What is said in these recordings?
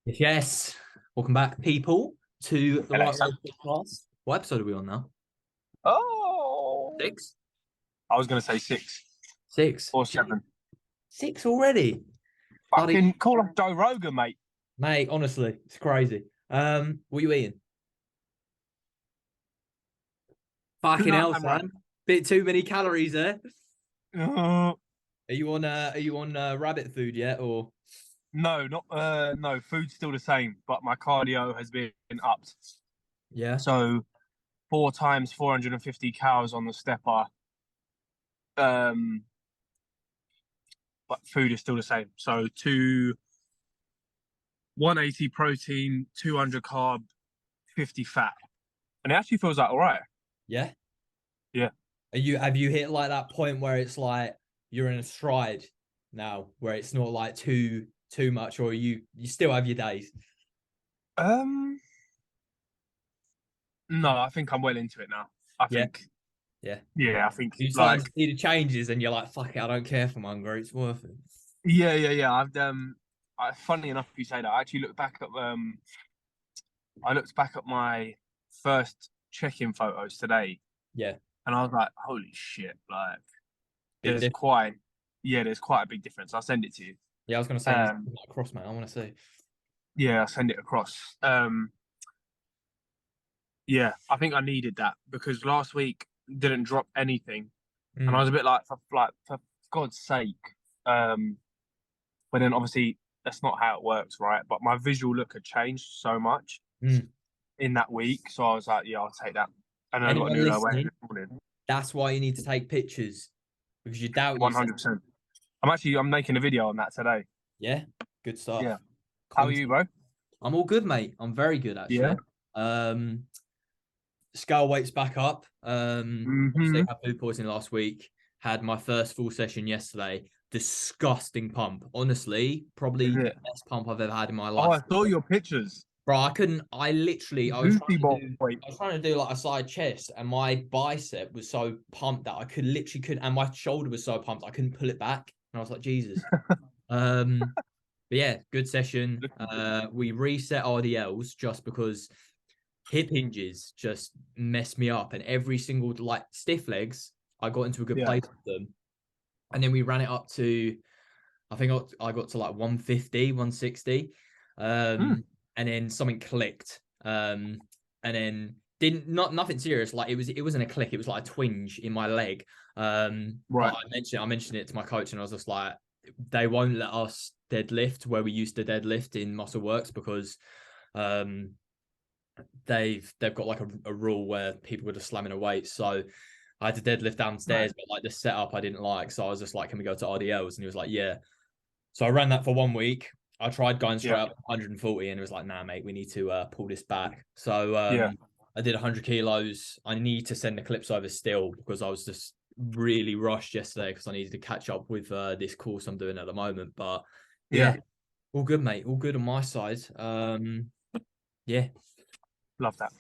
Yes. Welcome back, people, to the Hello, Right Sam. Road Podcast. What episode are we on now? Oh, Six? I was going to say six Six. or seven. Six already. Bloody Fucking call up Joe Rogan, mate. mate, honestly, it's crazy. What you eating? Fucking Tuna hell, and rabbit. son. Bit too many calories there. Uh, Are you on rabbit food yet or no, not no. Food's still the same, but my cardio has been upped. yeah? So 4 times 450 calories on the stepper. Um, but food is still the same. So 180 protein, 200 carb, 50 fat, and it actually feels like all right. Yeah? Yeah. Have you hit like that point where it's like you're in a stride now, where it's not like too much, or you still have your days? Um, no, I think I'm well into it now. I Yeah, think, yeah. yeah, I think You starting like to see the changes, and you're like, "Fuck it, I don't care if I'm hungry. It's worth it." yeah. Funny enough, you say that. I actually looked back at I looked back at my first check-in photos today, Yeah, and I was like, holy shit! Like, big there's difference. quite there's quite a big difference. I'll send it to you. Yeah, I was gonna say you Um, cross, man. I want to see. yeah, I'll send it across. Yeah, I think I needed that because last week didn't drop anything, and I Mm, was a bit like, for God's sake. Um, but then obviously that's not how it works, right? But my visual look had changed so much mm. in that week. So I was like, yeah, I'll take that. And then I got a Anyone new low weight listening? this morning. That's why you need to take pictures because you doubt yourself. 100%. I'm making a video on that today. Yeah, good Yeah. stuff. How are you, Content. bro? I'm all good, mate. I'm very good Yeah. actually. Um, Scale weight's back up. Obviously Hmm. had food poisoning last week. Had my first full session yesterday. Disgusting pump. Honestly, Is probably the it? best pump I've ever had in my Oh, life. I saw your pictures. Bro, I couldn't. I was Goofy trying to boy. do. I was trying to do like a side chest, and my bicep was so pumped that I could literally couldn't, and my shoulder was so pumped I couldn't pull it back. And I was like, Jesus. Um, but yeah, good session. Looking good. We reset RDLs just because hip hinges just messed me up, and every single like stiff legs, I got into a good Yeah. place with them, and then we ran it up to I think I got to like 150, 160. Hmm. And then something clicked. And then didn't not nothing serious. Like it wasn't a click, it was like a twinge in my leg. But Right. I mentioned it to my coach, and I was just like, they won't let us deadlift where we used to deadlift in muscle works because um they've got like a rule where people were just slamming a weight. So I had to deadlift Right. downstairs, but like the setup I didn't like. So I was just like, can we go to RDLs? And he was like, yeah. So I ran that for 1 week. I tried going straight Yeah. up 140, and it was like, nah, mate, we need to pull this back. So Yeah. I did 100 kilos. I need to send the clips over still because I was just really rushed yesterday because I needed to catch up with this course I'm doing at the moment. But Yeah. yeah, all good, mate. All good on my side. Yeah. Love that.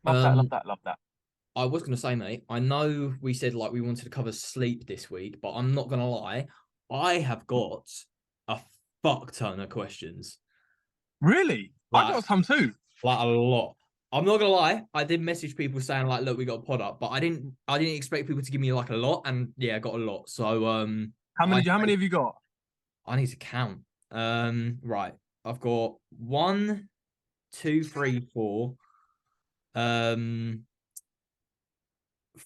Love that. Love Um, that. Love that. I was gonna say, mate, I know we said like we wanted to cover sleep this week, but I'm not gonna lie, I have got a fuck ton of questions. Really? I Like got some too. like a lot. I'm not gonna lie, I did message people saying like, look, we got a pod up, but I didn't expect people to give me like a lot, and yeah, I got a lot. So How many have you got? I need to count. Right. I've got one, two, three, four, um,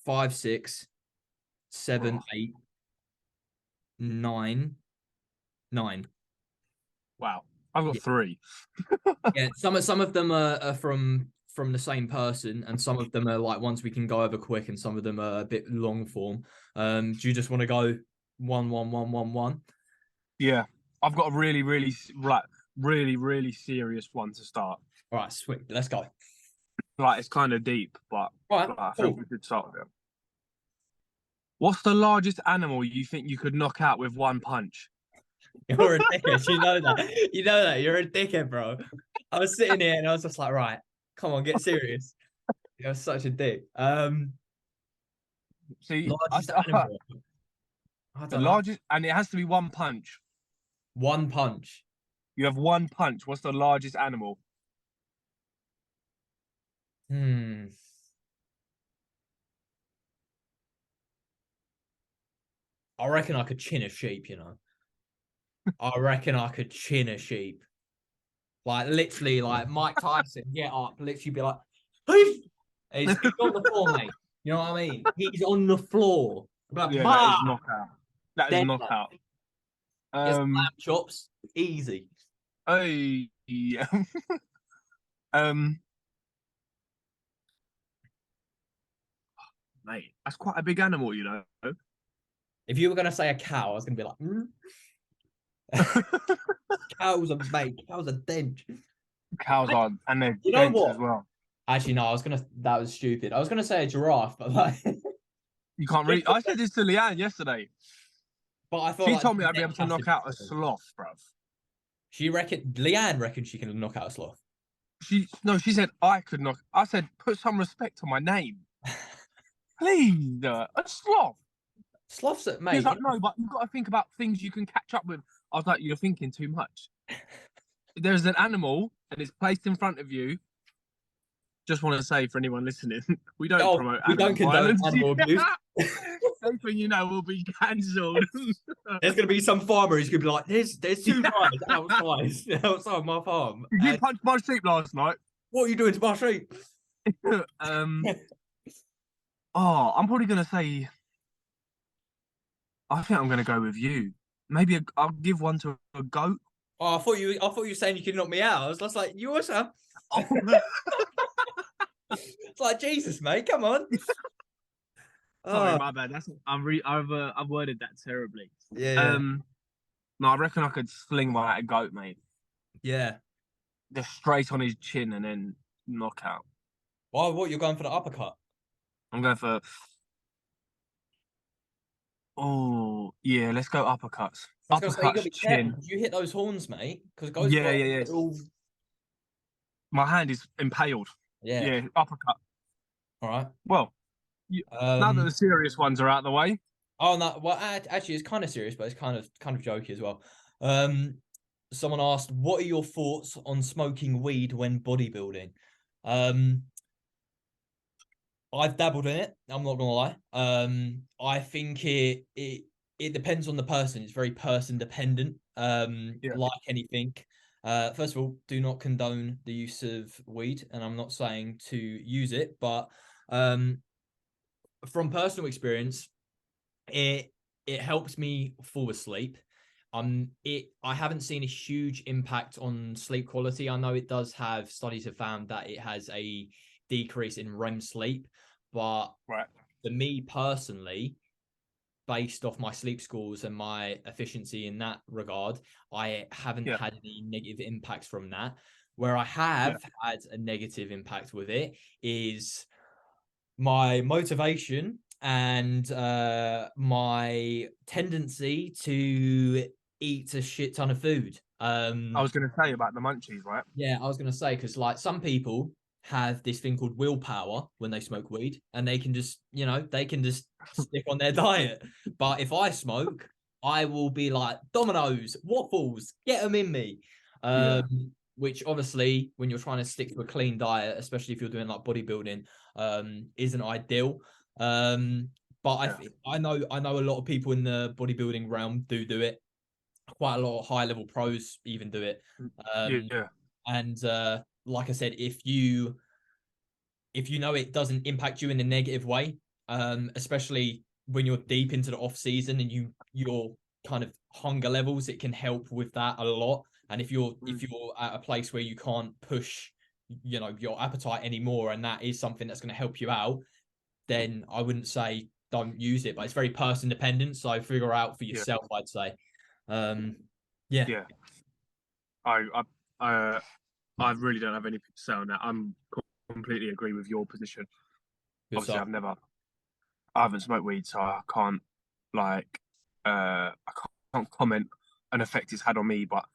five, six, seven, Oh, eight, nine, nine. wow. I've got Yeah, three. yeah. Some of them are from the same person, and some of them are like ones we can go over quick, and some of them are a bit long form. Do you just want to go one, one, one, one, one? Yeah. I've got a really serious one to start. All right, sweet. Let's go. Like it's kind of deep, but All right, like, I think cool. we could start with it. What's the largest animal you think you could knock out with one punch? You're a dickhead. You know that. You know that. You're a dickhead, bro. I was sitting here and I was just like, right, come on, get serious. You're such a dick. See, Largest animal. I the don't know. largest, and it has to be one punch. One punch. You have one punch. What's the largest animal? Hmm. I reckon I could chin a sheep, you know. I reckon I could chin a sheep. Like literally, like Mike Tyson, get up, literally be like, "Hey!" He's on the floor, mate. You know what I mean? He's on the floor. Like, Yeah, that bah! is knockout. That is Dead. knockout. Just Um, lamb chops, easy. oh, yeah. um, Mate, that's quite a big animal, you know. If you were gonna say a cow, I was gonna be like, cows are mate, cows are dead. Cows are, and they're You know dense as what? well. Actually, no, I was gonna. That was stupid. I was gonna say a giraffe, but like, You can't really. I said this to Leanne yesterday. but I feel She like told me the I'd be neck able to has to knock be out a strong. sloth, bruv. Leanne reckons she can knock out a sloth. She said I could knock. I said put some respect on my name, please. A sloth. Sloths, She was mate. like, no, but you've got to think about things you can catch up with. I was like, you're thinking too much. There's an animal and it's placed in front of you. Just want to say for anyone listening, we don't Oh, promote we don't animal condone violence. animal abuse. Next thing you know, we'll be cancelled. There's gonna be some farmer who's gonna be like, there's two guys outside my farm. Did you And punch my sheep last night? what are you doing to my sheep? um, oh, I'm probably gonna say. I think I'm gonna go with you. Maybe I'll give one to a goat. Oh, I thought you were saying you could knock me out. I was just like, you also. Oh, It's like Jesus, mate. Come on. sorry, Oh, my bad. I've worded that terribly. yeah, Um, no, I reckon I could sling one at a goat, mate. yeah. Just straight on his chin and then knockout. Why? What? You're going for the uppercut? I'm going for. Oh, yeah, let's go uppercuts. I was gonna say you gotta Uppercuts, be careful chin. because you hit those horns, mate. Because goes Yeah, for yeah, yeah. all. My hand is impaled. Yeah. Yeah, uppercut. All right. Well, now that the Um. serious ones are out of the way, Oh no. Well, actually, it's kind of serious, but it's kind of jokey as well. Um. Someone asked, "What are your thoughts on smoking weed when bodybuilding?" Um. I've dabbled in it. I'm not gonna lie. I think it depends on the person. It's very person dependent. yeah, Like anything. First of all, do not condone the use of weed, and I'm not saying to use it, but um, from personal experience, it it helps me fall asleep. I haven't seen a huge impact on sleep quality. I know it does have studies have found that it has a decrease in REM sleep, but right. for me personally, based off my sleep scores and my efficiency in that regard, I haven't Yeah, had any negative impacts from that. Where I yeah. have had a negative impact with it is my motivation and my tendency to eat a shit ton of food. I was going to say about the munchies, right? Yeah, I was gonna say because like some people have this thing called willpower when they smoke weed, and they can just they can just stick on their diet. But if I smoke, I will be like Dominoes, waffles, get them in me. Yeah, Which obviously, when you're trying to stick to a clean diet, especially if you're doing like bodybuilding, isn't ideal. But yeah, I know a lot of people in the bodybuilding realm do it. Quite a lot of high level pros even do it. yeah, Um, yeah, and like I said, if you know it doesn't impact you in a negative way, especially when you're deep into the off season and your kind of hunger levels, it can help with that a lot. And mm, if you're at a place where you can't push, your appetite anymore, and that is something that's going to help you out, then I wouldn't say don't use it, but it's very person dependent. So figure out for yeah, yourself, I'd say. Um, yeah, yeah. I, I, uh, I really don't have anything to say on that. I'm completely agree with your position. good Obviously, stuff. I haven't smoked weed, so I can't like, I can't comment an effect it's had on me. But,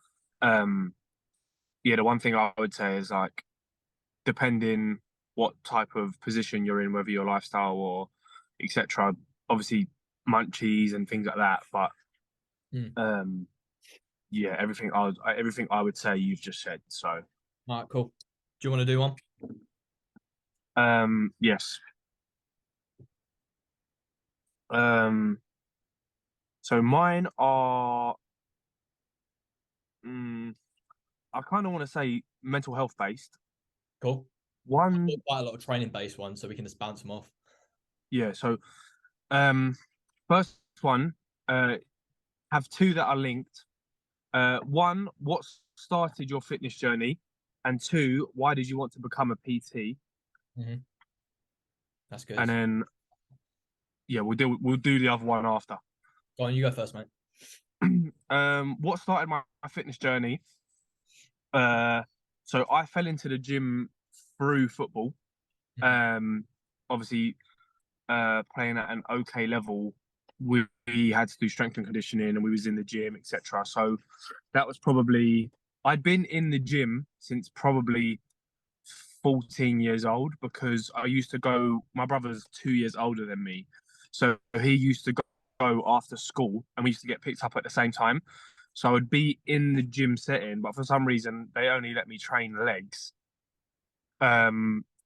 um, yeah, the one thing I would say is like, depending what type of position you're in, whether your lifestyle or etc. Obviously, munchies and things like that. But Mm. um, yeah, everything I would say you've just said. So, All right, cool. Do you want to do one? yes. Um, so mine are, mm, I kind of want to say mental health based. Cool. I've One, got quite a lot of training based ones, so we can just bounce them off. yeah. So, um, first one, have two that are linked. One, what started your fitness journey? And two, why did you want to become a PT? Hmm. That's And good. then, yeah, we'll do the other one after. Go on, you go first, mate. What started my fitness journey? Uh, so I fell into the gym through football. Hmm. Um, Obviously, playing at an okay level, we had to do strength and conditioning, and we was in the gym, etc. So that was probably I'd been in the gym since probably 14 years old because I used to go. My brother's 2 years older than me, so he used to go after school, and we used to get picked up at the same time. So I would be in the gym setting, but for some reason they only let me train legs.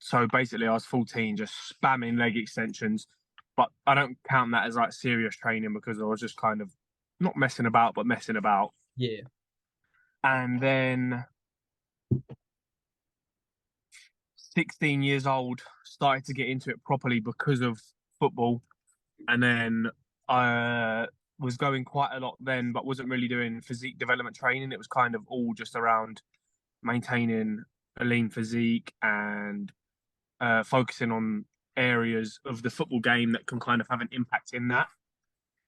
So basically I was 14, just spamming leg extensions, but I don't count that as like serious training because I was just kind of not messing about, but messing about. Yeah. And then 16 years old, started to get into it properly because of football. And then I was going quite a lot then, but wasn't really doing physique development training. It was kind of all just around maintaining a lean physique and focusing on areas of the football game that can kind of have an impact in that.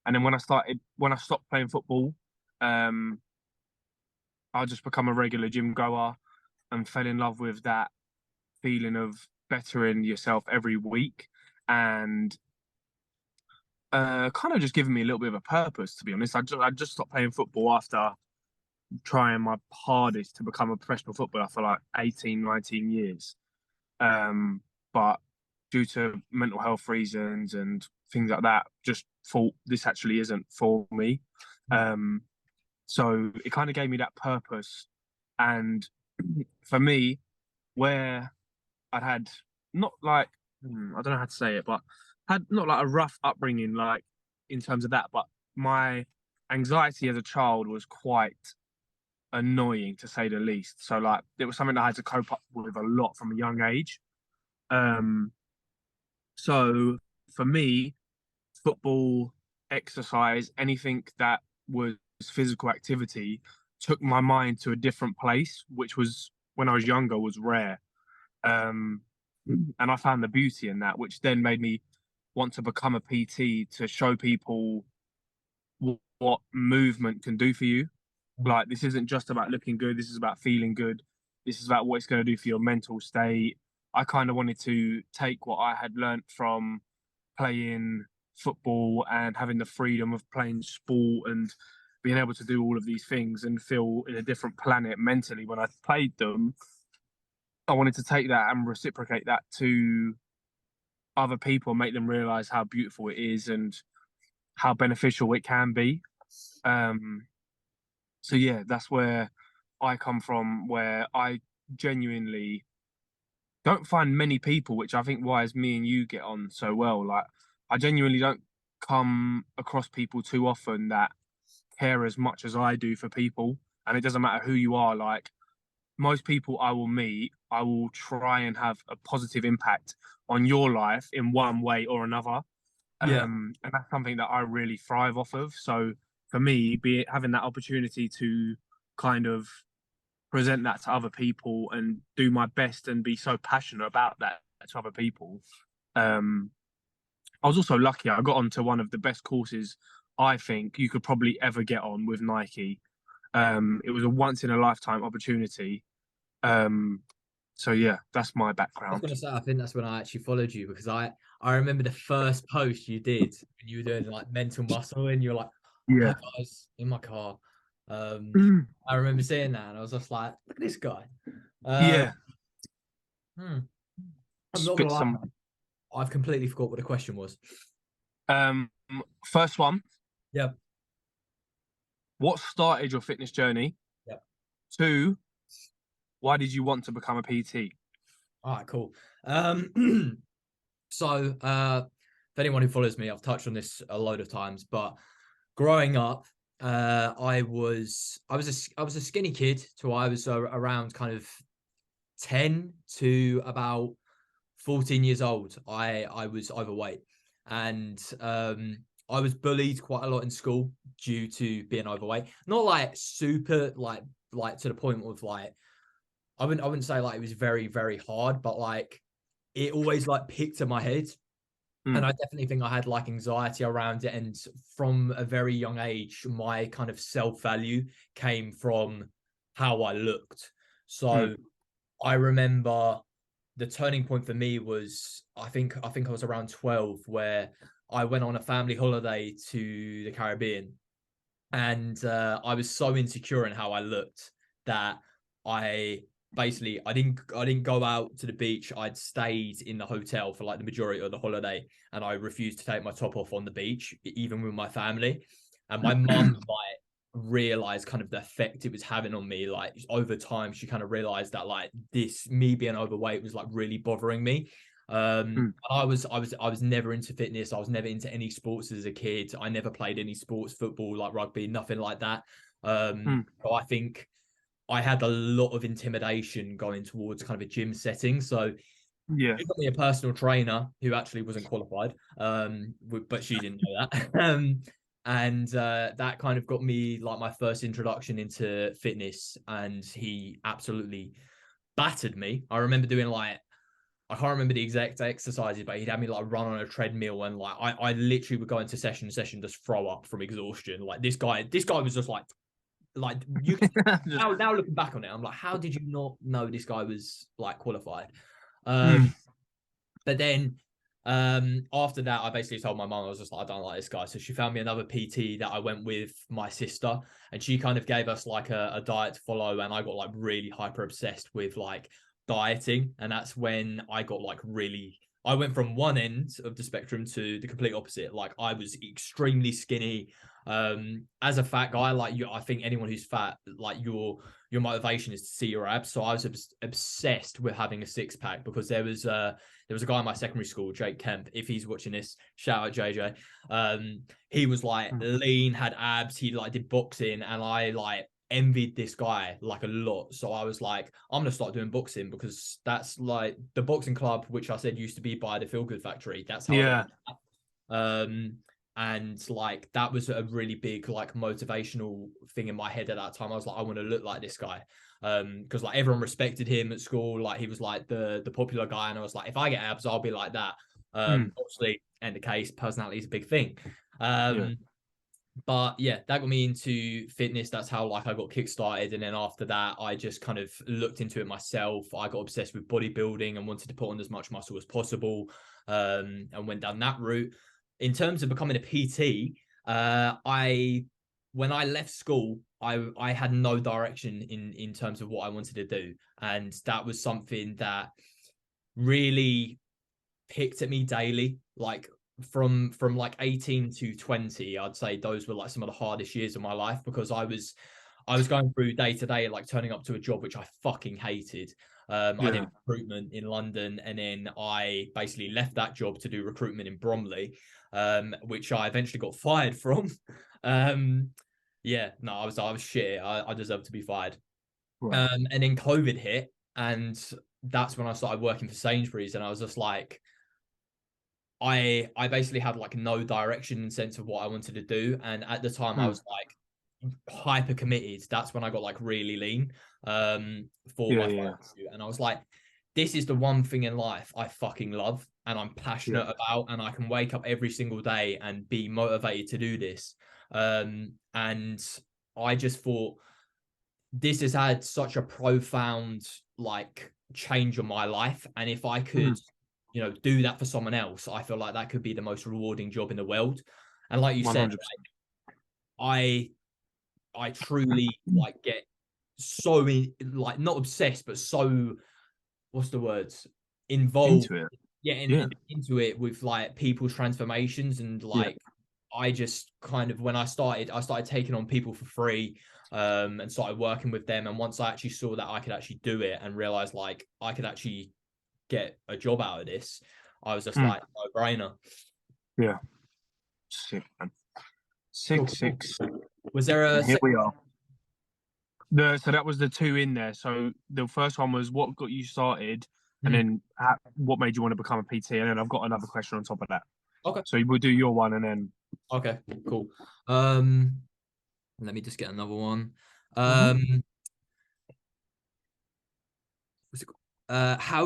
And then when I stopped playing football, um, I just become a regular gym goer and fell in love with that feeling of bettering yourself every week and kind of just giving me a little bit of a purpose, to be honest. I just stopped playing football after trying my hardest to become a professional footballer for like 18, 19 years. But due to mental health reasons and things like that, just thought this actually isn't for me. Um, so it kind of gave me that purpose. And for me, where I'd had not like, I don't know how to say it, but had not like a rough upbringing, like in terms of that, but my anxiety as a child was quite annoying to say the least. So like it was something that I had to cope up with a lot from a young age. Um, So for me, football, exercise, anything that was physical activity took my mind to a different place, which was when I was younger was rare. Um, and I found the beauty in that, which then made me want to become a PT to show people what movement can do for you. Mhm. Like this isn't just about looking good. This is about feeling good. This is about what it's going to do for your mental state. I kind of wanted to take what I had learnt from playing football and having the freedom of playing sport and being able to do all of these things and feel in a different planet mentally when I played them. I wanted to take that and reciprocate that to other people, make them realize how beautiful it is and how beneficial it can be. Um, so yeah, that's where I come from, where I genuinely don't find many people, which I think why is me and you get on so well. Like I genuinely don't come across people too often that care as much as I do for people. And it doesn't matter who you are, like most people I will meet, I will try and have a positive impact on your life in one way or another. Yeah. And that's something that I really thrive off of. So for me, be it having that opportunity to kind of present that to other people and do my best and be so passionate about that to other people. Um, I was also lucky. I got onto one of the best courses I think you could probably ever get on with Nike. It was a once in a lifetime opportunity. Um, so yeah, that's my I was background. gonna say, I think that's when I actually followed you because I remember the first post you did when you were doing like mental muscle and you were like, Yeah. "Hi guys, in my car." Um, Mm. I remember seeing that and I was just like, "Look at this guy." Um, Yeah. hmm, I'm not gonna Spit lie, some. mate. I've completely forgot what the question was. Um, First one, Yeah. what started your fitness journey? Yep. 2, why did you want to become a PT? All right, cool. So if anyone who follows me, I've touched on this a load of times, but growing up, I was a skinny kid till I was around kind of 10 to about 14 years old. I was overweight, and I was bullied quite a lot in school due to being overweight. Not like super like to the point of like I wouldn't say like it was very, very hard, but like it always like picked at my head. And Mm, I definitely think I had like anxiety around it. And from a very young age, my kind of self-value came from how I looked. mm, So I remember the turning point for me was I think I was around 12 where I went on a family holiday to the Caribbean, and I was so insecure in how I looked that I I didn't go out to the beach. I'd stayed in the hotel for like the majority of the holiday, and I refused to take my top off on the beach, even with my family. And my mum like realized kind of the effect it was having on me. Like over time, she kind of realized that like this me being overweight was like really bothering me. mm. I was never into fitness. I was never into any sports as a kid. I never played any sports, football, like rugby, nothing like that. Mm. So I think I had a lot of intimidation going towards kind of a gym setting. So Yeah. she got me a personal trainer who actually wasn't qualified, but she didn't know that. And that kind of got me like my first introduction into fitness, and he absolutely battered me. I remember doing like I can't remember the exact exercises, but he'd have me like run on a treadmill, and like I literally would go into session just throw up from exhaustion. Like this guy was just like you can Just, now looking back on it, I'm like, how did you not know this guy was like qualified? mm. But then after that, I basically told my mom, I was just like, I don't like this guy. So she found me another PT that I went with my sister, and she kind of gave us like a diet to follow. And I got like really hyper obsessed with like dieting. And that's when I got like really, I went from one end of the spectrum to the complete opposite. Like I was extremely skinny. As a fat guy, like you, I think anyone who's fat, like your motivation is to see your abs. So I was obsessed with having a six pack because there was a guy in my secondary school, Jake Kemp. If he's watching this, shout out JJ. He was like Mm. lean, had abs. He like did boxing, and I like envied this guy like a lot. So I was like, I'm gonna start doing boxing because that's like the boxing club, which I said used to be by the Feel Good Factory. That's how I got. Yeah. Um, and like that was a really big like motivational thing in my head at that time. I was like, I want to look like this guy. Because like everyone respected him at school, like he was like the popular guy, and I was like, if I get abs, I'll be like that. Mm. Obviously, in the case, personality is a big thing. Yeah. But yeah, that got me into fitness. That's how like I got kickstarted, and then after that, I just kind of looked into it myself. I got obsessed with bodybuilding and wanted to put on as much muscle as possible, and went down that route. In terms of becoming a PT, I when I left school, I had no direction in terms of what I wanted to do, and that was something that really picked at me daily. Like from like 18 to 20, I'd say those were like some of the hardest years of my life because I was going through day to day, like turning up to a job which I fucking hated. I did Yeah. recruitment in London, and then I basically left that job to do recruitment in Bromley, which I eventually got fired from. Um, yeah, no, I was shit. I deserved to be fired. Right. And then COVID hit, and that's when I started working for Sainsbury's, and I was just like, I basically had like no direction and sense of what I wanted to do. And at the time I Mm. was like hyper committed. That's when I got like really lean for Yeah. my Yeah. photo shoot. And I was like, this is the one thing in life I fucking love and I'm Yeah. passionate about, and I can wake up every single day and be motivated to do this. And I just thought this has had such a profound like change on my life, and if I Mm. could do that for someone else, I feel like that could be the most rewarding job in the world. And like you said, 100%. i I truly like get so like not obsessed but so, what's the words, involved, Into it. getting Yeah. into it with like people's transformations, and Yeah. like I just kind of, when I started taking on people for free, and started working with them. And once I actually saw that I could actually do it and realized like I could actually get a job out of this, I was just like, no brainer. Yeah. Sick, man. Cool, Six, cool. six. Was there a And here we are. So that was the two in there. So the first one was what got you started, and then what made you want to become a PT. And then I've got another question on top of that. Okay. So we'll do your one, and then Okay, cool. Let me just get another one. How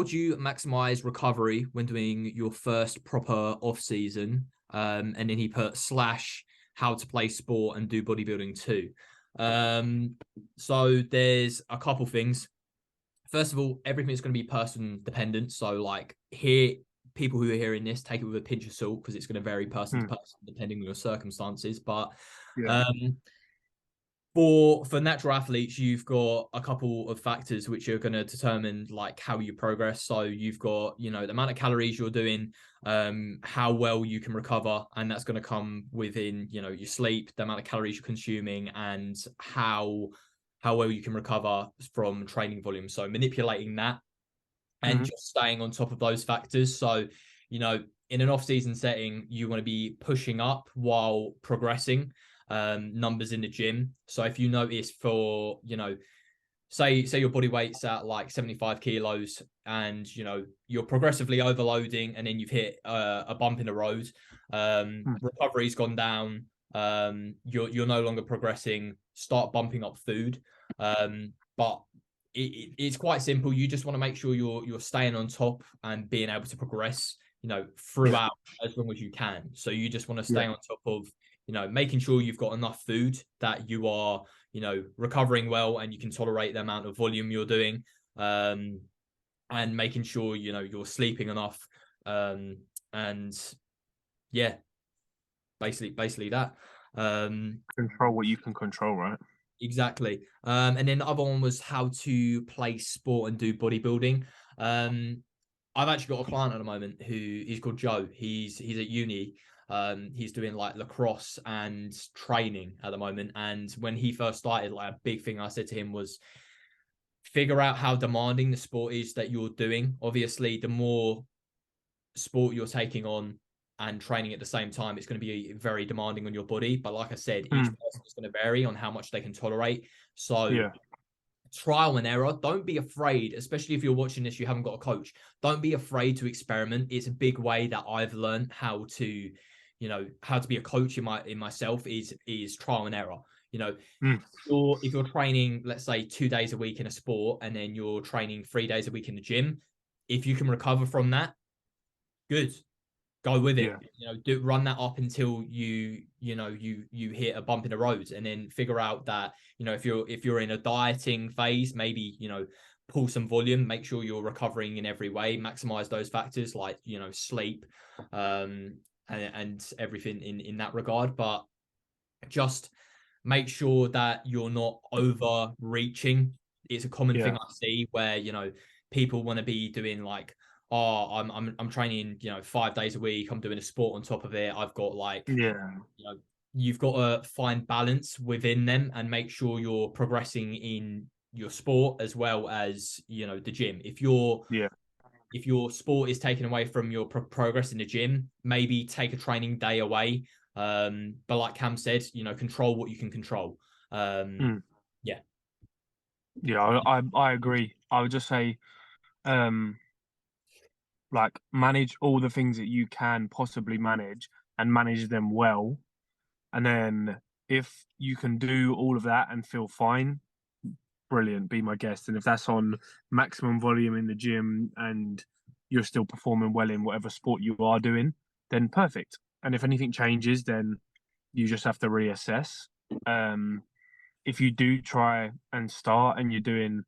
do you maximize recovery when doing your first proper off season? And then he put slash how to play sport and do bodybuilding too. So there's a couple things. First of all, everything's going to be person dependent. So like here, people who are hearing this, take it with a pinch of salt because it's going to vary person to person depending on your circumstances. But yeah, for natural athletes, you've got a couple of factors which are going to determine like how you progress. So you've got, you know, the amount of calories you're doing, how well you can recover, and that's going to come within, you know, your sleep, the amount of calories you're consuming, and how well you can recover from training volume. So manipulating that and just staying on top of those factors. So, you know, in an off-season setting, you want to be pushing up while progressing numbers in the gym. So if you notice for, you know, say your body weight's at like 75 kilos and, you know, you're progressively overloading and then you've hit a bump in the road, recovery's gone down, you're no longer progressing, start bumping up food. But it's quite simple. You just want to make sure you're staying on top and being able to progress, you know, throughout as long as you can. So you just want to stay on top of, you know, making sure you've got enough food that you are, you know, recovering well and you can tolerate the amount of volume you're doing, and making sure, you know, you're sleeping enough, and yeah, basically that. control what you can control, right? Exactly. And then the other one was how to play sport and do bodybuilding. I've actually got a client at the moment who he's called Joe. He's at uni. He's doing like lacrosse and training at the moment. And when he first started, like a big thing I said to him was figure out how demanding the sport is that you're doing. Obviously, the more sport you're taking on and training at the same time, it's going to be very demanding on your body. But like I said, each person is going to vary on how much they can tolerate. So trial and error. Don't be afraid, especially if you're watching this, you haven't got a coach. Don't be afraid to experiment. It's a big way that I've learned how to, you know, how to be a coach in myself is trial and error. You know, if you're training, let's say 2 days a week in a sport, and then you're training 3 days a week in the gym, if you can recover from that, good. Go with it. You know, run that up until you hit a bump in the road, and then figure out that, you know, if you're in a dieting phase, maybe, you know, pull some volume, make sure you're recovering in every way, maximize those factors like, you know, sleep, and everything in that regard. But just make sure that you're not overreaching. It's a common thing I see where, you know, people want to be doing like, oh, I'm training, you know, 5 days a week. I'm doing a sport on top of it. I've got like, you know, you've got to find balance within them and make sure you're progressing in your sport as well as, you know, the gym. If your sport is taken away from your progress in the gym, maybe take a training day away. But like Cam said, you know, control what you can control. Yeah. Yeah, I agree. I would just say, like, manage all the things that you can possibly manage and manage them well. And then if you can do all of that and feel fine, brilliant, be my guest. And if that's on maximum volume in the gym and you're still performing well in whatever sport you are doing, then perfect. And if anything changes, then you just have to reassess. If you do try and start and you're doing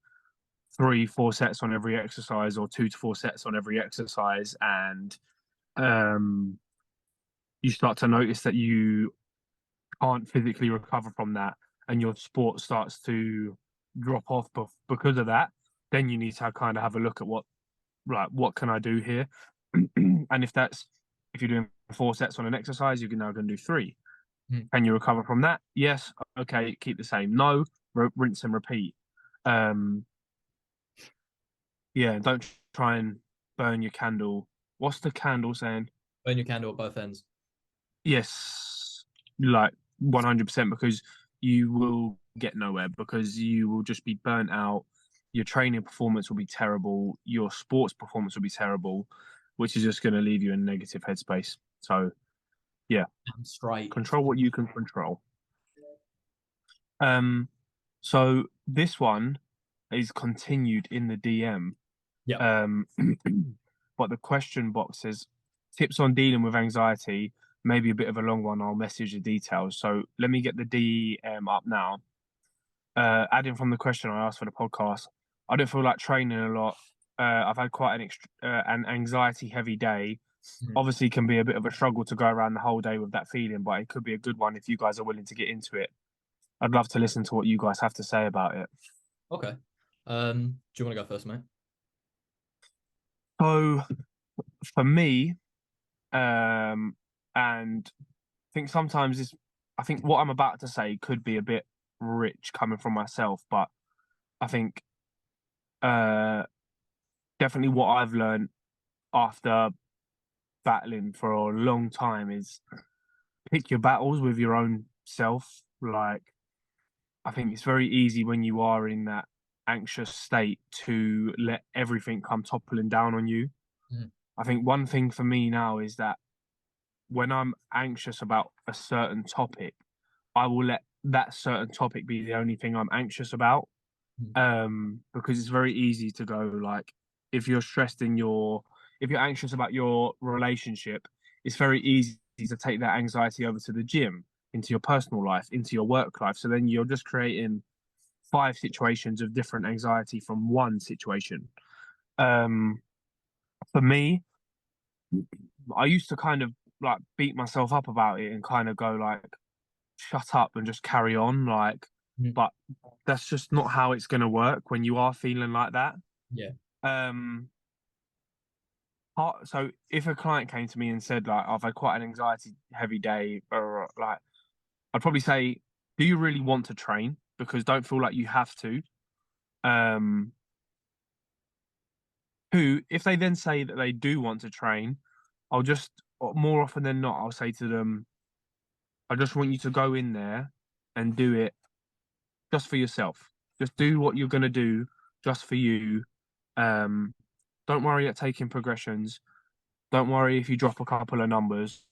3-4 sets on every exercise or 2 to 4 sets on every exercise, and you start to notice that you can't physically recover from that and your sport starts to drop off because of that, then you need to kind of have a look at what can I do here? And if you're doing 4 sets on an exercise, you're now going to do 3. Can you recover from that? Yes. Okay, keep the same. No, rinse and repeat. Um, yeah, don't try and burn your candle. What's the candle saying? Burn your candle at both ends. Yes, like 100%, because you will get nowhere, because you will just be burnt out. Your training performance will be terrible. Your sports performance will be terrible, which is just going to leave you in a negative headspace. So, yeah, I'm straight. control what you can control. Um, so this one is continued in the DM. Yep. But the question box says tips on dealing with anxiety, maybe a bit of a long one. I'll message the details. So let me get the DM up now. Adding from the question I asked for the podcast, I don't feel like training a lot. I've had quite an anxiety heavy day. Mhm. Obviously, can be a bit of a struggle to go around the whole day with that feeling, but it could be a good one if you guys are willing to get into it. I'd love to listen to what you guys have to say about it. Okay. Do you want to go first, mate? So for me, and I think sometimes I think what I'm about to say could be a bit rich coming from myself, but I think uh, definitely what I've learned after battling for a long time is pick your battles with your own self. Like, I think it's very easy when you are in that anxious state to let everything come toppling down on you. Mhm. I think one thing for me now is that when I'm anxious about a certain topic, I will let that certain topic be the only thing I'm anxious about. Mhm. Because it's very easy to go like if you're stressed if you're anxious about your relationship, it's very easy to take that anxiety over to the gym, into your personal life, into your work life. So then you're just creating five situations of different anxiety from one situation. Um, for me, I used to kind of like beat myself up about it and kind of go like, shut up and just carry on. Like, Mhm. but that's just not how it's going to work when you are feeling like that. Yeah. Um, so if a client came to me and said like, I've had quite an anxiety heavy day, or like, I'd probably say, do you really want to train? Because don't feel like you have to. Um, Who, if they then say that they do want to train, I'll just, more often than not, I'll say to them, I just want you to go in there and do it just for yourself. Just do what you're going to do just for you. Um, don't worry at taking progressions. Don't worry if you drop a couple of numbers,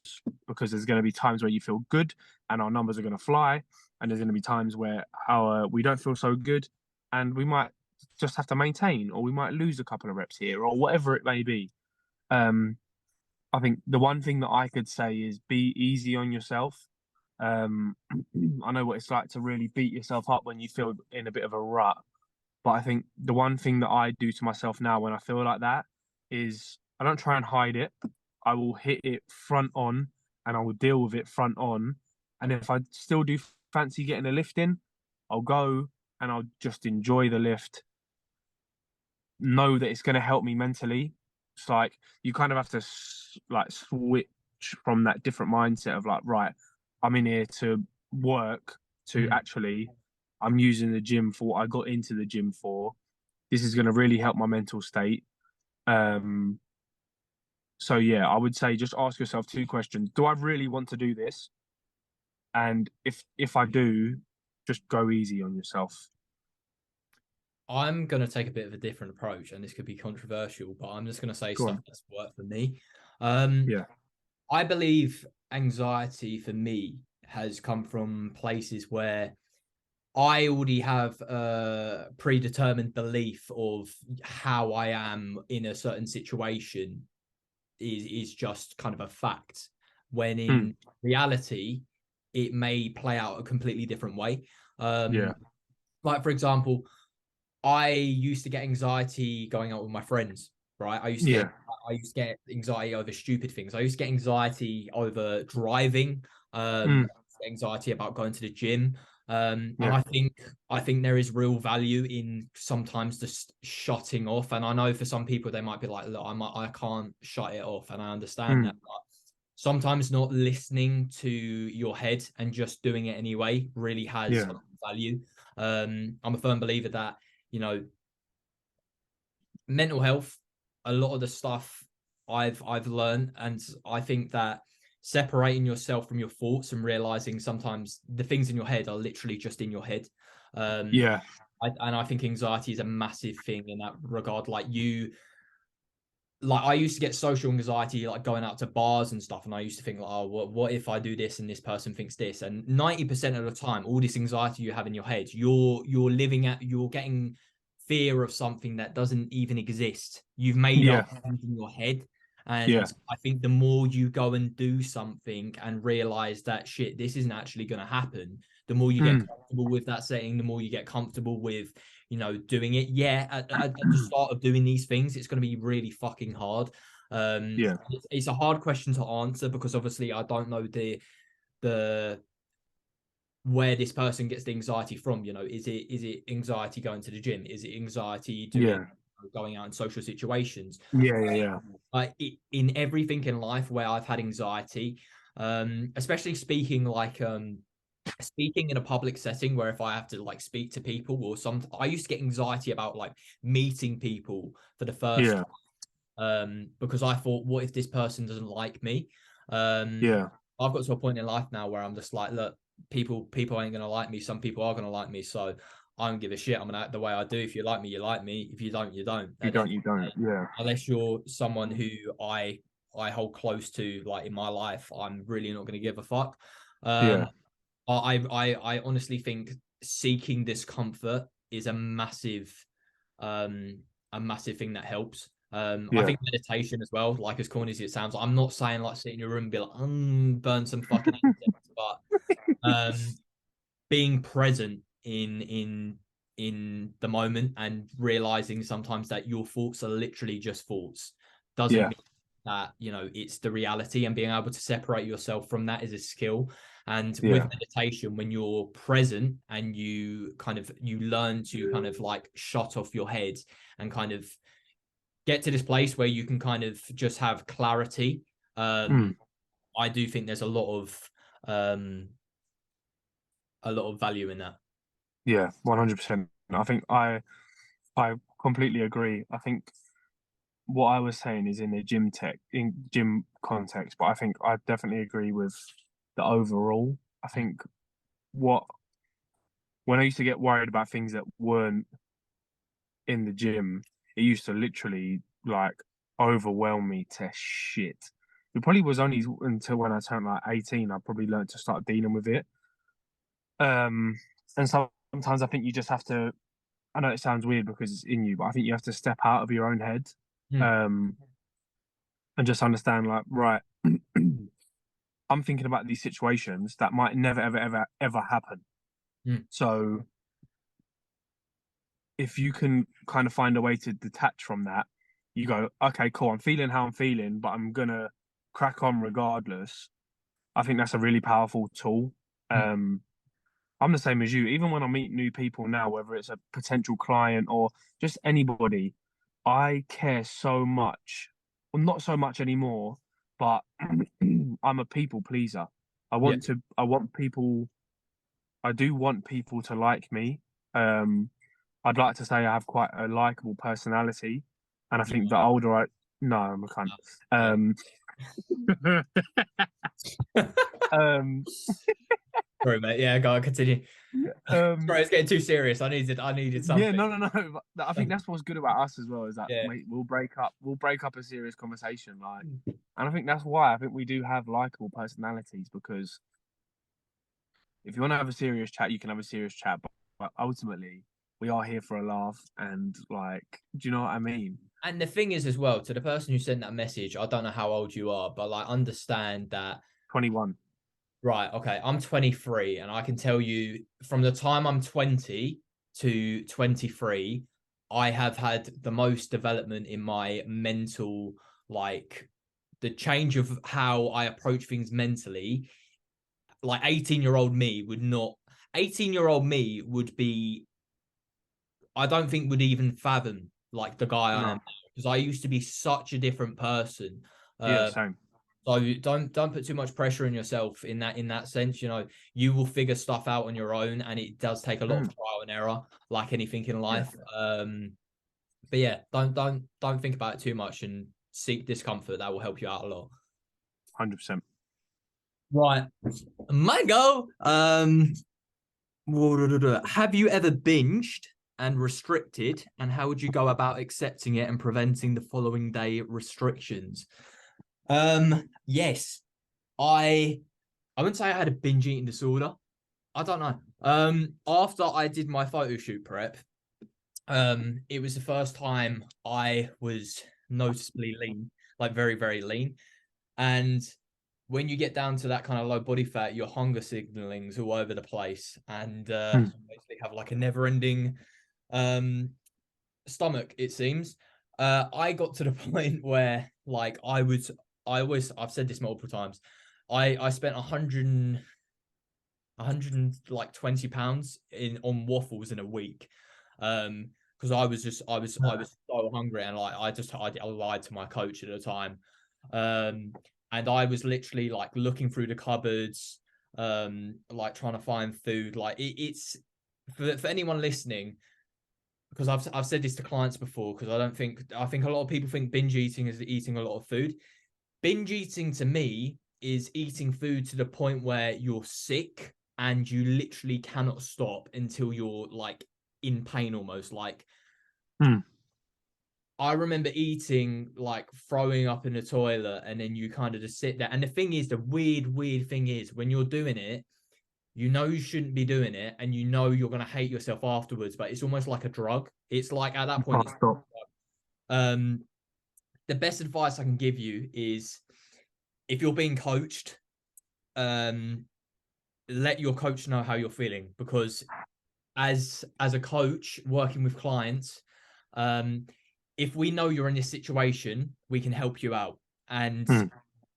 because there's going to be times where you feel good and our numbers are going to fly. And there's going to be times where we don't feel so good and we might just have to maintain, or we might lose a couple of reps here, or whatever it may be. Um, I think the one thing that I could say is be easy on yourself. Um, I know what it's like to really beat yourself up when you feel in a bit of a rut. But I think the one thing that I do to myself now when I feel like that is I don't try and hide it. I will hit it front on and I will deal with it front on. And if I still do fancy getting a lift in, I'll go and I'll just enjoy the lift, know that it's going to help me mentally. It's like you kind of have to like switch from that different mindset of like, right, I'm in here to work, to Mhm. actually, I'm using the gym for what I got into the gym for. This is going to really help my mental state. Um, so yeah, I would say just ask yourself two questions: do I really want to do this? And if I do, just go easy on yourself. I'm going to take a bit of a different approach, and this could be controversial, but I'm just going to say Go stuff on. that's worked for me. Um, Yeah. I believe anxiety for me has come from places where I already have a predetermined belief of how I am in a certain situation is just kind of a fact. When Mm. in reality, it may play out a completely different way. Yeah. Like for example, I used to get anxiety going out with my friends, right? Yeah. I used to get anxiety over stupid things. I used to get anxiety over driving, Mm. anxiety about going to the gym. And Yeah. I think there is real value in sometimes just shutting off. And I know for some people they might be like, look, I can't shut it off, and I understand Mm. that. But sometimes not listening to your head and just doing it anyway really has Yeah. value. I'm a firm believer that, you know, mental health, a lot of the stuff I've learned, and I think that separating yourself from your thoughts and realizing sometimes the things in your head are literally just in your head. Yeah. And I think anxiety is a massive thing in that regard. Like I used to get social anxiety, like going out to bars and stuff, and I used to think, like, oh, what if I do this and this person thinks this? And 90% of the time, all this anxiety you have in your head, you're getting fear of something that doesn't even exist. You've made Yeah. up things in your head. Yeah. And I think the more you go and do something and realize that shit, this isn't actually going to happen, the more you get comfortable with that setting, the more you get comfortable with, you know, doing it. Yeah, at the start of doing these things, it's going to be really fucking hard. Yeah. It's a hard question to answer because obviously I don't know the where this person gets the anxiety from. You know, is it anxiety going to the gym? Is it anxiety doing Yeah. going out in social situations? Yeah. Yeah. Yeah. In everything in life where I've had anxiety, especially speaking in a public setting where if I have to like speak to people or I used to get anxiety about like meeting people for the first Yeah. because I thought, what if this person doesn't like me? Um, Yeah. I've got to a point in life now where I'm just like, look, people ain't gonna like me. Some people are gonna like me, so I don't give a shit. I'm gonna act the way I do. If you like me, you like me. If you don't, you don't. You At the end don't. of You the don't. day, Yeah. unless you're someone who I hold close to, like in my life, I'm really not gonna give a fuck. Um, Yeah. I honestly think seeking discomfort is a massive thing that helps. I Yeah. think meditation as well, like as corny as it sounds, I'm not saying like sit in your room and be like, burn some fucking incense, but being present in the moment and realizing sometimes that your thoughts are literally just thoughts doesn't Yeah. mean that, you know, it's the reality, and being able to separate yourself from that is a skill. And with Yeah. meditation, when you're present and you learn to kind of like shut off your head and kind of get to this place where you can kind of just have clarity, Mm. I do think there's um a lot of value in that. Yeah. 100%. I think I completely agree. I think what I was saying is in the in gym context, but I think I definitely agree with the overall. I think what when I used to get worried about things that weren't in the gym, it used to literally like overwhelm me to shit. It probably was only until when I turned like 18, I probably learned to start dealing with it. Um, and sometimes I think you just have to. I know it sounds weird because it's in you, but I think you have to step out of your own head, Mm, um, and just understand like, right, I'm thinking about these situations that might never, ever, ever, ever happen. mm, So if you can kind of find a way to detach from that, you go, okay, cool, I'm feeling how I'm feeling, but I'm gonna crack on regardless. I think that's a really powerful tool. mm, Um, I'm the same as you. Even when I meet new people now, whether it's a potential client or just anybody, I care so much. Well, not so much anymore, but I'm a people pleaser. yeah, I want people, I do want people to like me. Um, I'd like to say I have quite a likable personality, and I you think the older I, no, I'm a cunt. know, yeah. Um, um, Sorry, mate. Yeah, go on, continue. um, Sorry, it's getting too serious. I needed Yeah, something. no. But I think that's what's good about us as well is that Yeah. mate, we'll break up a serious conversation, like, and I think that's why I think we do have likable personalities because if you want to have a serious chat, you can have a serious chat, but ultimately we are here for a laugh and like, do you know what I mean? And the thing is, as well, to the person who sent that message, I don't know how old you are, but like, understand that, 21. right? Okay, I'm 23, and I can tell you from the time I'm 20 to 23, I have had the most development in my mental, like, the change of how I approach things mentally. Like 18-year-old me would not 18-year-old me would be, I don't think would even fathom like the guy I am No, now, because I used to be such a different person. yeah, Uh, same. So don't put too much pressure on yourself in that sense. You know, you will figure stuff out on your own, and it does take a lot of trial and error, like anything in life. But yeah, don't think about it too much and seek discomfort. That will help you out a lot. 100%. Right, Mango. Have you ever binged and restricted, and how would you go about accepting it and preventing the following day restrictions? Yes, I wouldn't say I had a binge eating disorder. I don't know. After I did my photo shoot prep, it was the first time I was noticeably lean, like very, very lean. And when you get down to that kind of low body fat, your hunger signaling's all over the place, and you basically have like a never-ending stomach, it seems. I got to the point where like I've said this multiple times. I spent 120 pounds on waffles in a week. Because I was so hungry, and like I lied to my coach at the time. And I was literally like looking through the cupboards, like trying to find food. Like it's for anyone listening, because I've said this to clients before, because I think a lot of people think binge eating is eating a lot of food. Binge eating to me is eating food to the point where you're sick and you literally cannot stop until you're like in pain almost. Like I remember eating, like throwing up in the toilet, and then you kind of just sit there. And the thing is, the weird thing is, when you're doing it, you know you shouldn't be doing it, and you know you're gonna hate yourself afterwards. But it's almost like a drug. It's like at that point, um, the best advice I can give you is if you're being coached, let your coach know how you're feeling, because as a coach working with clients, if we know you're in this situation, we can help you out. And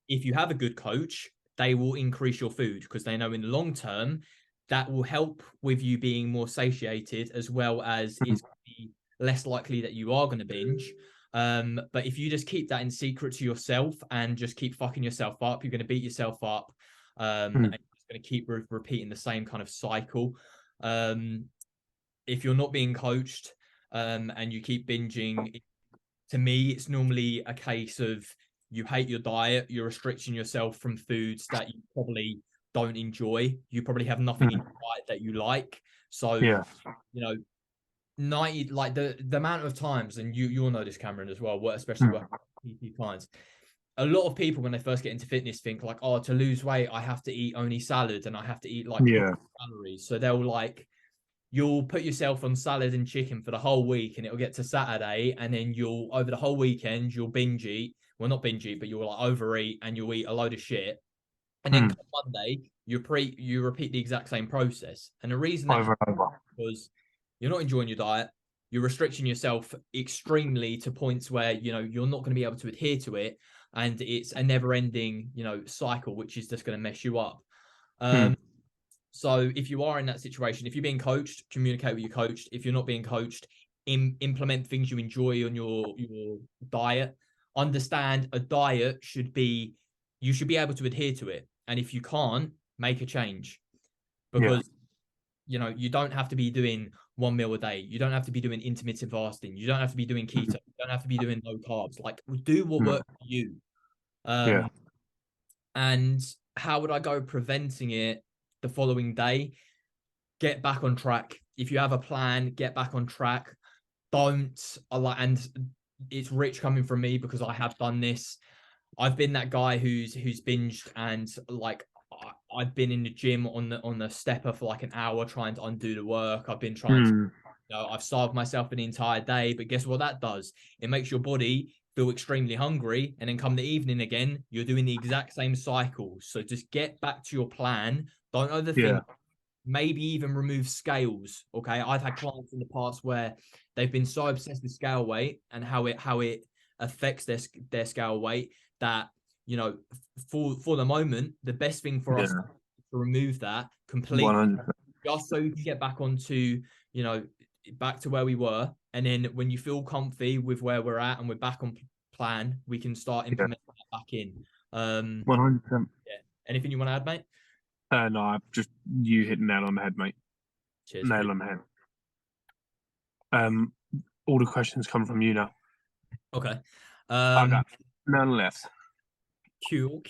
if you have a good coach, they will increase your food, because they know in the long term that will help with you being more satiated, as well as it's less likely that you are going to binge. But if you just keep that in secret to yourself and just keep fucking yourself up, you're going to beat yourself up, and you're going to keep repeating the same kind of cycle. If you're not being coached, and you keep binging, to me, it's normally a case of you hate your diet, you're restricting yourself from foods that you probably don't enjoy. You probably have nothing in your diet that you like. So, you know, 90, like the amount of times, and you'll know this, Cameron, as well, especially with PT clients. A lot of people, when they first get into fitness, think like, oh, to lose weight, I have to eat only salad and I have to eat like calories. So they'll like, you'll put yourself on salad and chicken for the whole week, and it'll get to Saturday, and then you'll over the whole weekend you'll binge eat. Well, not binge eat, but you'll like overeat, and you'll eat a load of shit. And then come Monday, you repeat the exact same process. And the reason that is because you're not enjoying your diet, you're restricting yourself extremely to points where you know you're not going to be able to adhere to it, and it's a never-ending cycle, which is just going to mess you up. So if you are in that situation, if you're being coached, communicate with your coach. If you're not being coached, implement things you enjoy on your diet. Understand a diet you should be able to adhere to it. And if you can't, make a change. Because, you don't have to be doing 1 meal a day. You don't have to be doing intermittent fasting. You don't have to be doing keto. You don't have to be doing low carbs. Like, do what works for you. And how would I go preventing it the following day? Get back on track. If you have a plan, get back on track. And it's rich coming from me, because I have done this. I've been that guy who's binged, and like I've been in the gym on the stepper for like an hour trying to undo the work. I've been trying to, I've starved myself an entire day, but guess what that does? It makes your body feel extremely hungry, and then come the evening again, you're doing the exact same cycle. So just get back to your plan. Don't overthink. Maybe even remove scales. Okay, I've had clients in the past where they've been so obsessed with scale weight and how it affects their scale weight that for the moment the best thing for us to remove that completely, 100%. just so you can get back onto back to where we were. And then when you feel comfy with where we're at and we're back on plan, we can start implementing that back in. Um, 100%. yeah. Anything you want to add, mate? No, you hit the nail on the head, mate. Cheers. Nail on the head. Um, all the questions come from you now. Okay. I got none left. Cool.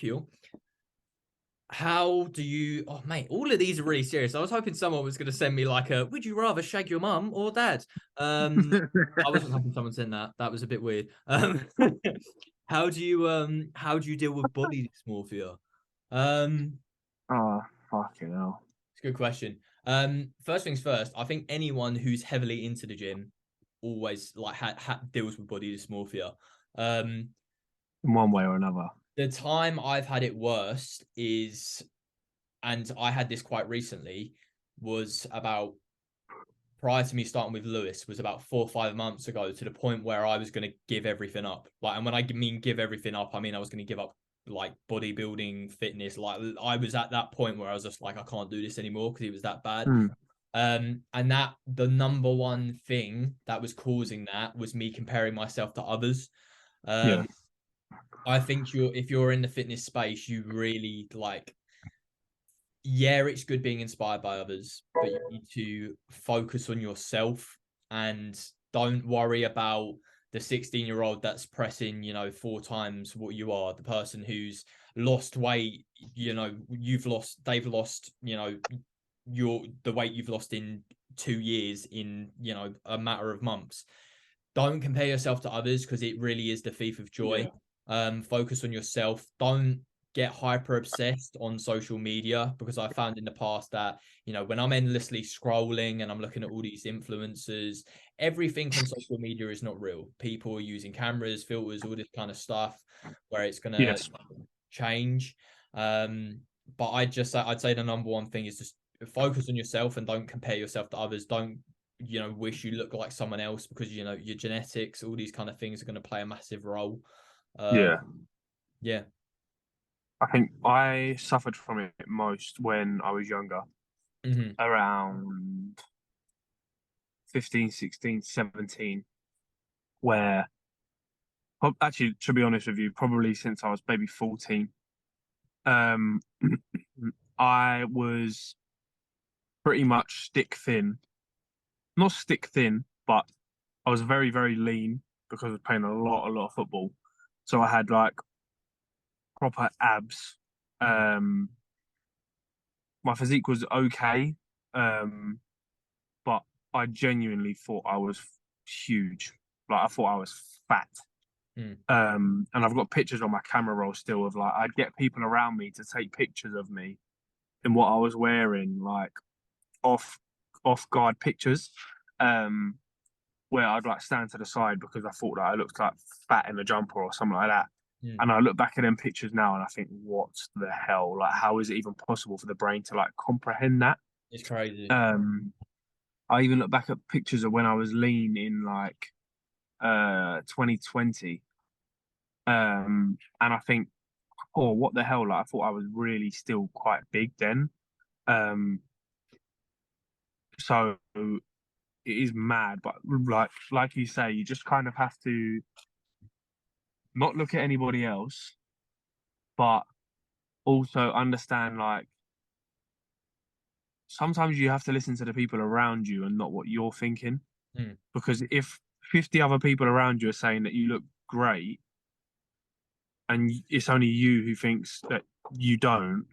How do you? Oh, mate, all of these are really serious. I was hoping someone was going to send me like a "Would you rather shag your mum or dad?" I wasn't hoping someone sent that. That was a bit weird. How do you deal with body dysmorphia? Um, Oh, fucking hell. it's a good question. First things first. I think anyone who's heavily into the gym always like deals with body dysmorphia. Um, In one way or another. the time I've had it worst is, and I had this quite recently, was about prior to me starting with Lewis, was about 4 or 5 months ago, to the point where I was going to give everything up. Like, and when I mean give everything up, I mean I was going to give up like bodybuilding, fitness. Like, I was at that point where I was just like, I can't do this anymore because it was that bad. Mm. And that the number one thing that was causing that was me comparing myself to others. Yeah. I think if you're in the fitness space, you really like, yeah, it's good being inspired by others, but you need to focus on yourself and don't worry about the 16-year-old that's pressing, 4 times what you are, the person who's lost weight, they've lost, the weight you've lost in 2 years in, a matter of months. Don't compare yourself to others because it really is the thief of joy. Focus on yourself. Don't get hyper obsessed on social media, because I found in the past that, when I'm endlessly scrolling and I'm looking at all these influencers, everything on social media is not real. People are using cameras, filters, all this kind of stuff where it's going to Yes. change. But I'd say the number one thing is just focus on yourself and don't compare yourself to others. Don't wish you look like someone else, because your genetics, all these kind of things are going to play a massive role. Yeah. Yeah. I think I suffered from it most when I was younger, Mm-hmm. around 15, 16, 17, where actually, to be honest with you, probably since I was maybe 14, um, I was pretty much stick thin. Not stick thin, but I was very, very lean because I was playing a lot of football. So I had like proper abs. Um, my physique was okay, but I genuinely thought I was huge. Like I thought I was fat. Mm. And I've got pictures on my camera roll still of like I'd get people around me to take pictures of me in what I was wearing, like off off guard pictures. Um, where I'd like stand to the side because I thought that I looked like fat in a jumper or something like that. Mm. And I look back at them pictures now and I think, what the hell? Like, how is it even possible for the brain to like comprehend that? It's crazy. Um, I even look back at pictures of when I was lean in like 2020. And I think, oh, what the hell? Like, I thought I was really still quite big then. Um, so it is mad, but like you say, you just kind of have to not look at anybody else, but also understand like sometimes you have to listen to the people around you and not what you're thinking. Mm. Because if 50 other people around you are saying that you look great and it's only you who thinks that you don't,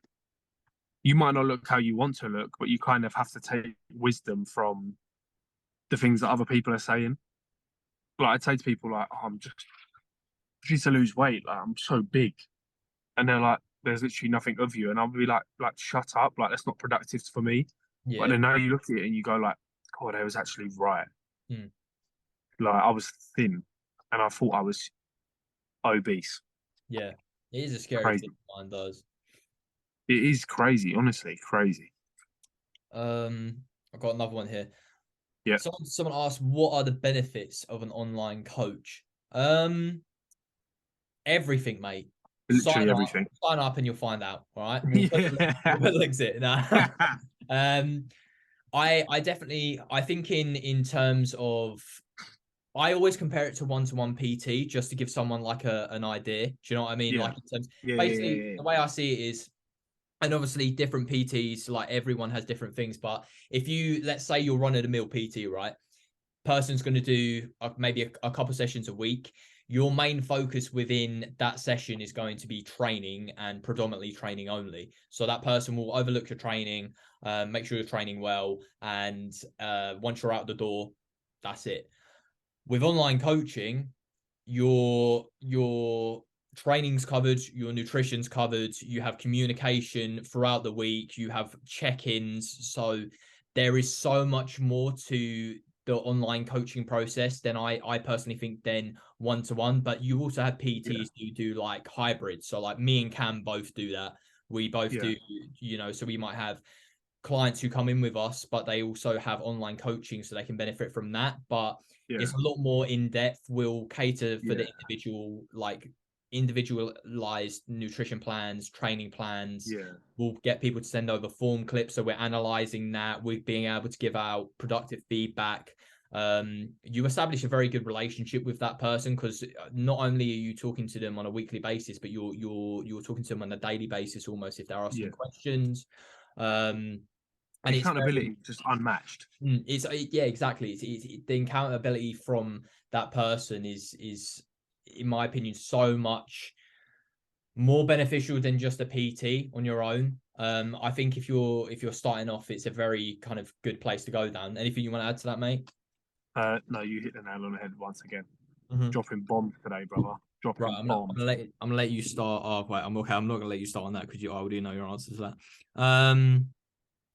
you might not look how you want to look, but you kind of have to take wisdom from the things that other people are saying. Like I'd say to people like, oh, I need to lose weight, like I'm so big. And they're like, there's literally nothing of you. And I'll be like, shut up, like that's not productive for me. But Yeah. then now you look at it and you go like, God, I was actually right. Mm. Like I was thin and I thought I was obese. Yeah. It is a scary Crazy. thing mine does. It is crazy, honestly, crazy. I've got another one here. Yeah, Someone asked, what are the benefits of an online coach? Um, Everything, mate. literally Sign up, everything. sign up, and you'll find out. All right, we'll Yeah. put links in. Um, I think in terms of I always compare it to one-to-one PT just to give someone like an idea. Do you know what I mean? Yeah. Like in terms, Yeah. Yeah. basically Yeah. the way I see it is, and obviously different PTs, like everyone has different things. But if you, let's say you're running a mill PT, right? Person's going to do maybe a couple sessions a week. Your main focus within that session is going to be training and predominantly training only. So that person will overlook your training, make sure you're training well, and once you're out the door, that's it. With online coaching, your training's covered, your nutrition's covered, you have communication throughout the week, you have check-ins. So there is so much more to the online coaching process than I personally think than one-to-one. But you also have Yeah. PTs who do like hybrids. So like me and Cam both do that. We both Yeah. do, so we might have clients who come in with us, but they also have online coaching so they can benefit from that. But Yeah. it's a lot more in depth. We'll cater for Yeah. the individual, like individualized nutrition plans, training plans. Yeah. We'll get people to send over form clips. So we're analyzing that. We're being able to give out productive feedback. You establish a very good relationship with that person because not only are you talking to them on a weekly basis, but you're talking to them on a daily basis almost if they're asking Yeah. questions. Um, The and it's accountability very is just unmatched. it's yeah, exactly. The accountability from that person is in my opinion so much more beneficial than just a PT on your own. I think if you're starting off, it's a very kind of good place to go down. Anything you want to add to that, mate? No, you hit the nail on the head once again. Mm-hmm. Dropping bombs today, brother. Right, Dropping I'm bombs. gonna let you start. Oh wait, I'm okay. I'm not gonna let you start on that because you already know your answers to that.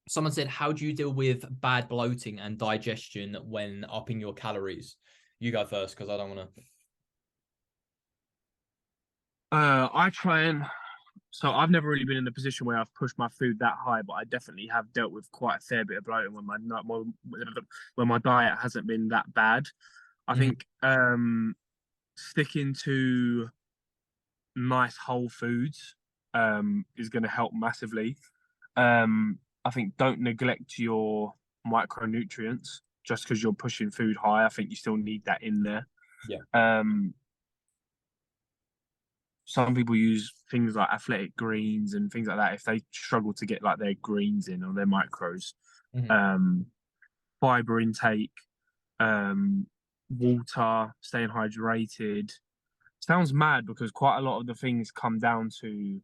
Someone said, how do you deal with bad bloating and digestion when upping your calories? You go first because I don't want to. I try and so I've never really been in a position where I've pushed my food that high, but I definitely have dealt with quite a fair bit of bloating when my diet hasn't been that bad. I Mm, think sticking to nice whole foods is going to help massively. I think don't neglect your micronutrients just because you're pushing food high. I think you still need that in there. yeah. Um, some people use things like athletic greens and things like that if they struggle to get like their greens in or their macros. Mhm. Um, fiber intake, um, water, staying hydrated. Sounds mad because quite a lot of the things come down to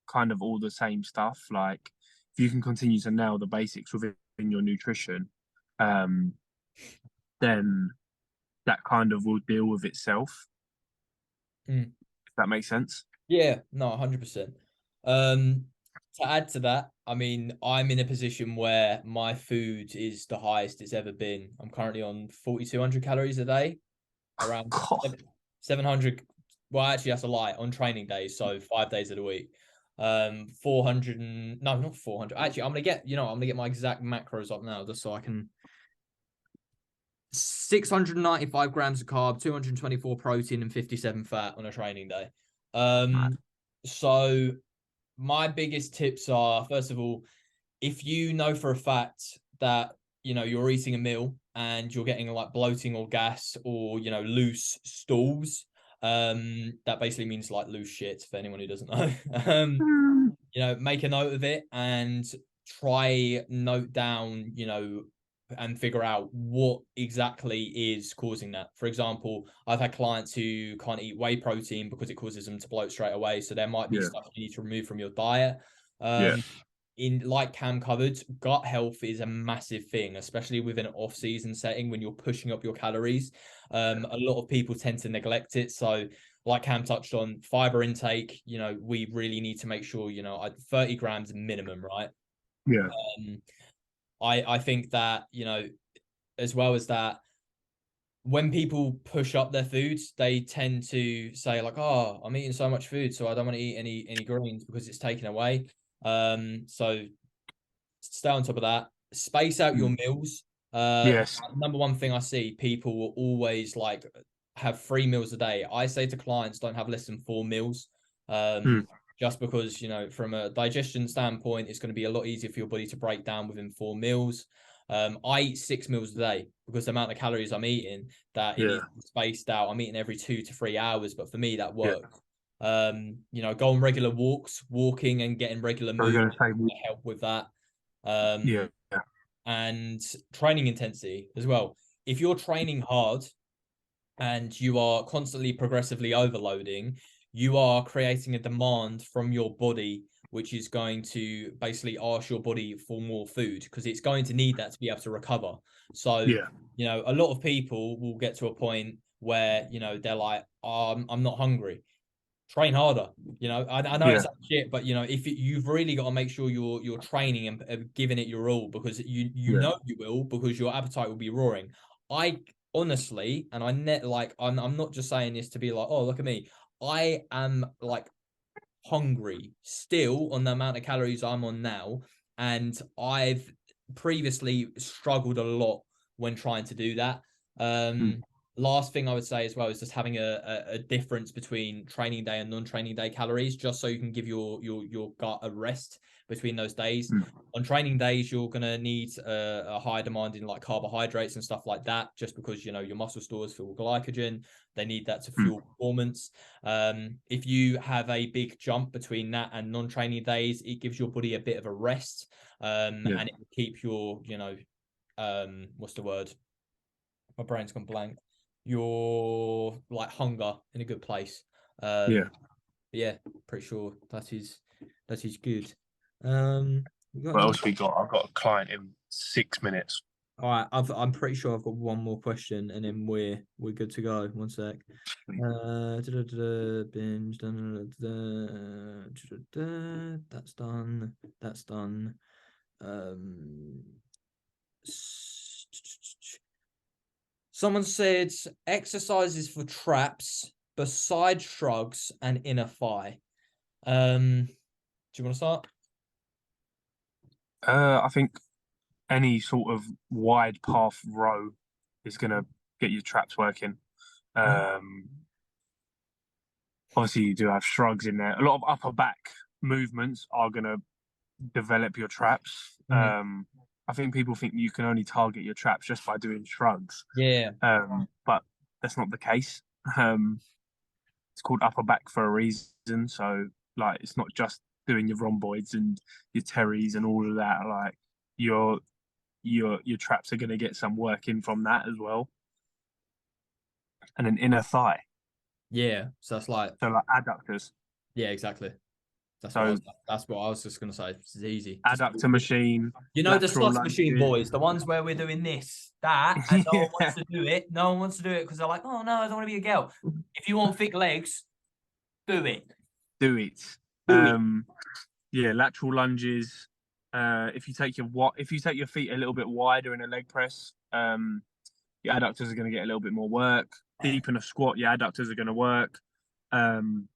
kind of all the same stuff. Like if you can continue to nail the basics within your nutrition, um, then that kind of will deal with itself. Mm. If that makes sense. Yeah, no, 100%. Um, to add to that, I mean, I'm in a position where my food is the highest it's ever been. I'm currently on 4,200 calories a day, around God, 700. Well, actually, that's a lie on training days, so 5 days of the week. 400 and no, not 400. Actually, I'm gonna get my exact macros up now just so I can 695 grams of carb, 224 protein, and 57 fat on a training day. mad. So my biggest tips are, first of all, if you know for a fact that you're eating a meal and you're getting like bloating or gas or loose stools, that basically means like loose shit for anyone who doesn't know. Make a note of it and try note down, and figure out what exactly is causing that. For example, I've had clients who can't eat whey protein because it causes them to bloat straight away. So there might be Yeah, stuff you need to remove from your diet. yeah, In like Cam covered, gut health is a massive thing, especially within an off-season setting when you're pushing up your calories. A lot of people tend to neglect it. So like Cam touched on, fiber intake, we really need to make sure, 30 grams minimum, right? yeah, Um, I think that, as well as that, when people push up their foods, they tend to say like, "Oh, I'm eating so much food, so I don't want to eat any greens because it's taken away." So stay on top of that. Space out your mm, meals. yes, Number one thing I see, people will always like have 3 meals a day. I say to clients, don't have less than 4 meals. mm, Just because, from a digestion standpoint, it's going to be a lot easier for your body to break down within 4 meals. I eat 6 meals a day because the amount of calories I'm eating, that it Yeah. needs to be spaced out. I'm eating every 2 to 3 hours, but for me that Yeah. works. Go on regular walks, walking and getting regular I was movement going to say, help with that. yeah. And training intensity as well. If you're training hard and you are constantly progressively overloading, you are creating a demand from your body, which is going to basically ask your body for more food because it's going to need that to be able to recover. So, Yeah. a lot of people will get to a point where, they're like, I'm not hungry. Train harder. I know Yeah. it's shit, but you've really got to make sure you're training and giving it your all, because you Yeah. know you will, because your appetite will be roaring. I honestly, and I'm not just saying this to be like, oh, look at me. I am like hungry still on the amount of calories I'm on now, and I've previously struggled a lot when trying to do that. Mm. Last thing I would say as well is just having a difference between training day and non-training day calories, just so you can give your gut a rest between those days. Mm. On training days, you're gonna need a high demand in like carbohydrates and stuff like that, just because your muscle stores fuel glycogen. They need that to Mm. fuel performance. If you have a big jump between that and non-training days, it gives your body a bit of a rest, Yeah. and it will keep your, what's the word? My brain's gone blank. Your like hunger in a good place. Yeah. Yeah, pretty sure that is good. You got What any? else we got? I've got a client in 6 minutes. All right, I'm pretty sure I've got one more question, and then we're good to go. One sec. Binge done. That's done. That's done. Um, Someone said exercises for traps beside shrugs and inner thigh. Do you want to start? I think any sort of wide path row is going to get your traps working. Um, Obviously, you do have shrugs in there. A lot of upper back movements are going to develop your traps. Mhm. I think people think you can only target your traps just by doing shrugs, Yeah. but that's not the case. Um, it's called upper back for a reason. So, like, it's not just doing your rhomboids and your teres and all of that. Like, your your traps are going to get some work in from that as well. And an inner thigh, Yeah. So that's like, so like adductors. yeah, exactly. So That's what I was just gonna say. It's easy. Just adductor machine, the lateral slots machine lunges. boys, the ones where we're doing this, that, and no one Yeah, wants to do it. No one wants to do it because they're like, oh no, I don't want to be a girl. If you want thick legs, do it. do it. Do it. Yeah, lateral lunges. If you take your feet a little bit wider in a leg press, your adductors are going to get a little bit more work. Deep in a squat, your adductors are going to work. Um,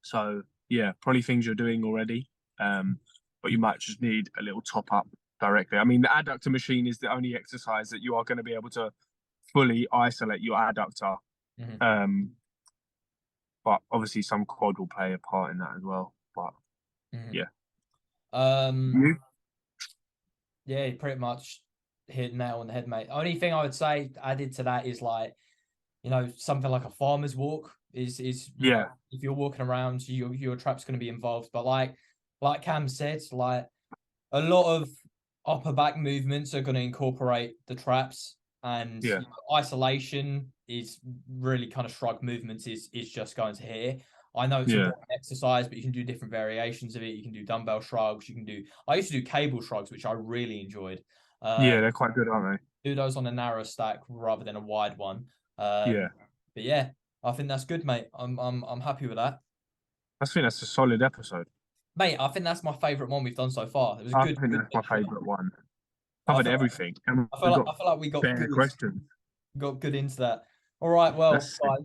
so yeah, probably things you're doing already, but you might just need a little top up directly. I mean, the adductor machine is the only exercise that you are going to be able to fully isolate your adductor. Mhm. Um, but obviously some quad will play a part in that as well. But Mhm. yeah. Um, You? yeah, pretty much hit nail on the head, mate. Only thing I would say added to that is like, something like a farmer's walk is Yeah. if you're walking around, your trap's going to be involved. But like Cam said, like a lot of upper back movements are going to incorporate the traps, and Yeah. isolation is really kind of shrug movements is just going to hit. I know it's a Yeah. boring exercise, but you can do different variations of it. You can do dumbbell shrugs. I used to do cable shrugs, which I really enjoyed. Yeah, Um, they're quite good, aren't do those on a narrow stack rather than a wide one. they? Yeah. But yeah, I think that's good, mate. I'm happy with that. I think that's a solid episode. Mate, I think that's my favourite one we've done so far. It was a I good think that's my mixture. favourite one. I Covered feel everything. And I feel we've like got I feel like we fair questions. got good into that. All right, well, That's guys,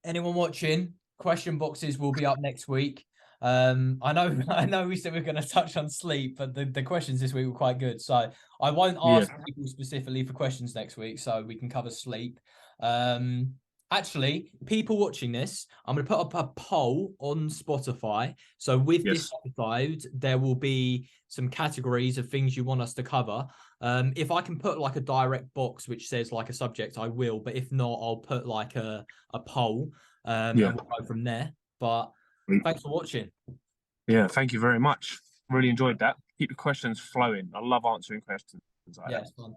anyone watching, question boxes will be up next week. I know I know we said we are going to touch on sleep, but the questions this week were quite good. So I won't yeah. ask people specifically for questions next week, so we can cover sleep. Actually, people watching this, I'm going to put up a poll on Spotify. So with this Yes. episode, there will be some categories of things you want us to cover. If I can put like a direct box which says like a subject, I will. But if not, I'll put like a poll, and we'll go from there. But thanks for watching. Yeah, thank you very much. Really enjoyed that. Keep the questions flowing. I love answering questions like Yeah, that. it's fun.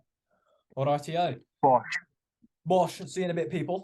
All rightio. Bosh. Bosh. See you in a bit, people.